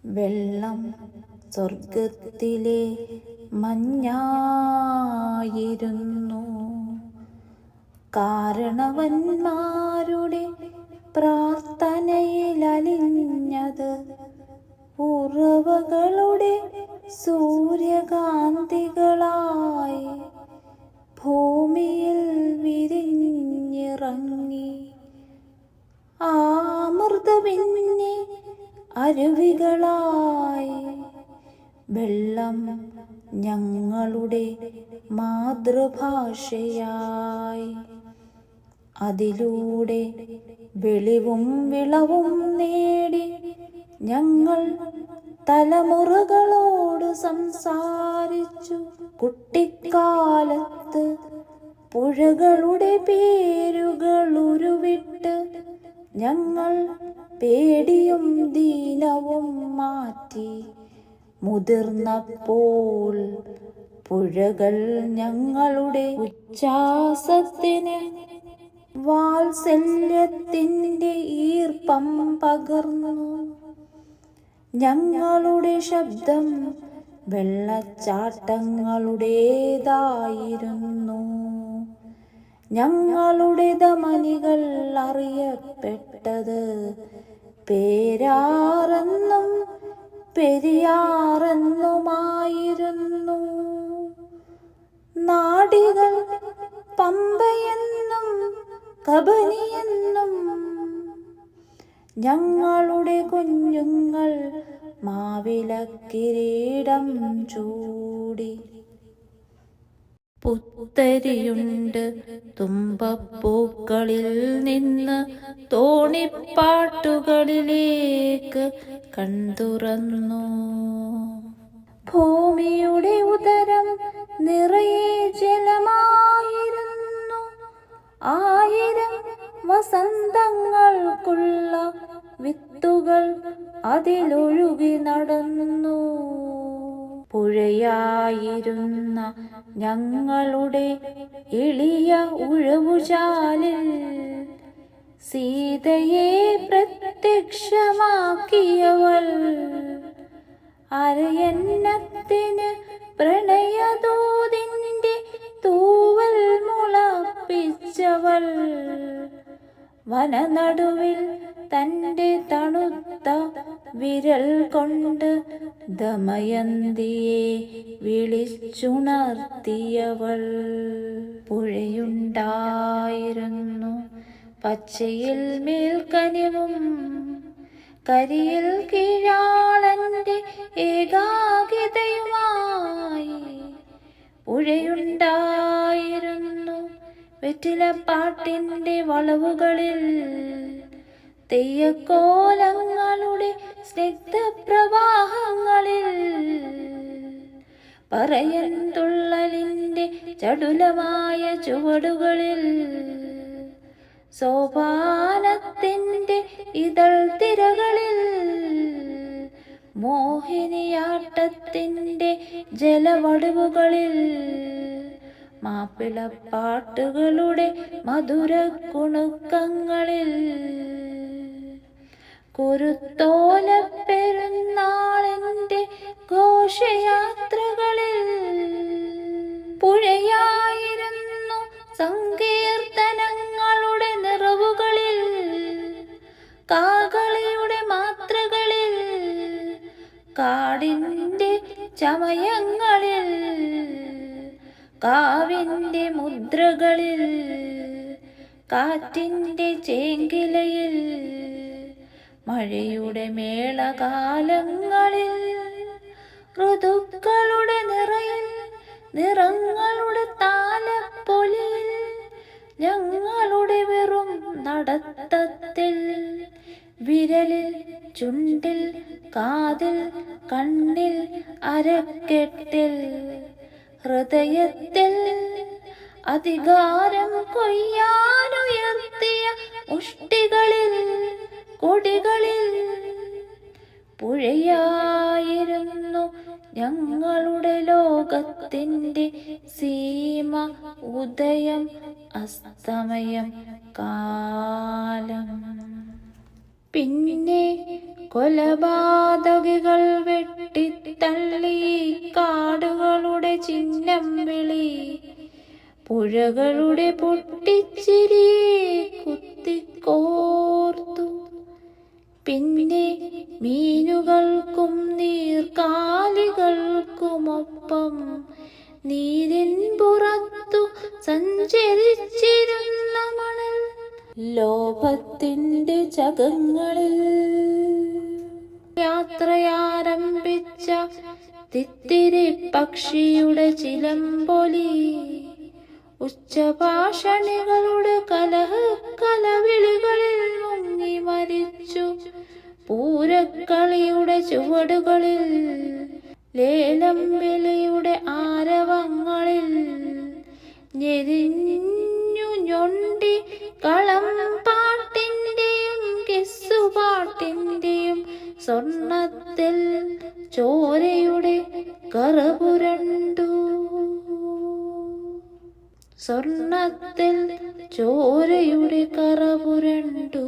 വെള്ളം സ്വർഗത്തിലെ മഞ്ഞായിരുന്നു. കാരണവന്മാരുടെ പ്രാർത്ഥനയിൽ അലിഞ്ഞത് ഉറവകളുടെ സൂര്യകാന്തികളായി ഭൂമിയിൽ വിരിഞ്ഞിറങ്ങി. ആ മൃദുവിന്നെ അരുവികളായി. വെള്ളം ഞങ്ങളുടെ മാതൃഭാഷയായി. അതിലൂടെ വെളിവും വിളവും നേടി ഞങ്ങൾ തലമുറകളോട് സംസാരിച്ചു. കുട്ടിക്കാലത്ത് പുഴകളുടെ പേരുകൾ ഉരുവിട്ട് ഞങ്ങൾ പേടിയും ദീനവും മാറ്റി. മുതിർന്നപ്പോൾ പുഴകൾ ഞങ്ങളുടെ ഉച്ഛ്വാസത്തിന് വാത്സല്യത്തിൻ്റെ ഈർപ്പം പകർന്നു. ഞങ്ങളുടെ ശബ്ദം വെള്ളച്ചാട്ടങ്ങളുടേതായിരുന്നു. ഞങ്ങളുടെ ധമനികൾ അറിയപ്പെട്ടത് പേരാറെന്നും പെരിയാറെന്നുമായിരുന്നു. നാടികൾ പമ്പയെന്നും കബനിയെന്നും. ഞങ്ങളുടെ കുഞ്ഞുങ്ങൾ മാവിലക്കിരീടം ചൂടി. പുത്തരിയുണ്ട് തുമ്പപ്പൂക്കളിൽ നിന്ന് തോണിപ്പാട്ടുകളിലേക്ക് കൺതുറന്നു. ഭൂമിയുടെ ഉദരം നിറയെ ജലമായിരുന്നു. 1000 വസന്തങ്ങൾക്കുള്ള വിത്തുകൾ അതിലൊഴുകി നടന്നു. പുഴയായിരുന്ന ഞങ്ങളുടെ എളിയ ഉഴവുചാലിൽ സീതയെ പ്രത്യക്ഷമാക്കിയവൾ. അരയന്നത്തിന് പ്രണയദൂതിൻ്റെ തൂവൽ മുളപ്പിച്ചവൾ. വനനടുവിൽ തൻ്റെ തണുത്ത വിരൽ കൊണ്ട് ദമയന്തിയെ വിളിച്ചുണർത്തിയവൾ. പുഴയുണ്ടായിരുന്നു പച്ചയിൽ മേൽക്കനിവും കരിയിൽ കീഴാളന്റെ ഏകാകിതയുമായി. പുഴയുണ്ടായിരുന്നു വെറ്റിലപ്പാട്ടിൻ്റെ വളവുകളിൽ തെയ്യക്കോലങ്ങളുടെ സ്നിഗ്ധപ്രവാഹങ്ങളിൽ. പറയൻതുള്ളലിൻ്റെ ചടുലമായ ചുവടുകളിൽ സോപാനത്തിൻ്റെ ഇതൾ തിരകളിൽ. മോഹിനിയാട്ടത്തിൻ്റെ ജലവടുവുകളിൽ മാപ്പിളപ്പാട്ടുകളുടെ മധുര കുണുക്കങ്ങളിൽ. കുരുത്തോല പെരുന്നാളിൻ്റെ ഘോഷയാത്രകളിൽ. പുഴയായിരുന്നു സങ്കീർത്തനങ്ങളുടെ നിറവുകളിൽ. കാകളിയുടെ മാത്രകളിൽ കാടിൻ്റെ ചമയങ്ങളിൽ. കാവിൻ്റെ മുദ്രകളിൽ കാറ്റിൻ്റെ ചേങ്കിലയിൽ. മഴയുടെ മേളകാലങ്ങളിൽ ഋതുക്കളുടെ നിറയിൽ നിറങ്ങളുടെ താലപ്പൊലിയിൽ. ഞങ്ങളുടെ വെറും നടത്തത്തിൽ വിരലിൽ ചുണ്ടിൽ കാതിൽ കണ്ണിൽ അരക്കെട്ടിൽ ഹൃദയത്തിൽ അധികാരം കൊയ്യാനുയർത്തിയ മുഷ്ടികളിൽ കൊടികളിൽ. പുഴയായിരുന്നു ഞങ്ങളുടെ ലോകത്തിൻ്റെ സീമ. ഉദയം അസ്തമയം കാലം. പിന്നെ കൊലപാതകികൾ വെട്ടിത്തള്ളി കാടുകളുടെ ചിഹ്നം വിളി, പുഴകളുടെ പൊട്ടിച്ചിരി കുത്തിക്കോർത്തു. പിന്നെ മീനുകൾക്കും നീർക്കാലികൾക്കുമൊപ്പം നീരിൻ പുറത്തു സഞ്ചരിച്ചിരുന്ന മണൽ ലോഭത്തിന്റെ ചകങ്ങളിൽ യാത്രയാരംഭിച്ച തിത്തിരി പക്ഷിയുടെ ചിലമ്പൊലി, ഉച്ചഭാഷണികളുടെ കലവിളികളിൽ മുങ്ങി മരിച്ചു. പൂരക്കളിയുടെ ചുവടുകളിൽ, ലേലം വിളിയുടെ ആരവങ്ങളിൽ ഞെരിഞ്ഞു ഞൊണ്ടി കളം പാട്ടിന്റെയും കിസ്സുപാട്ടിന്റെയും സ്വർണത്തിൽ ചോരയുടെ കറപുരണ്ടു. സ്വർണത്തിൽ ചോരയുടെ കറപുരണ്ടു.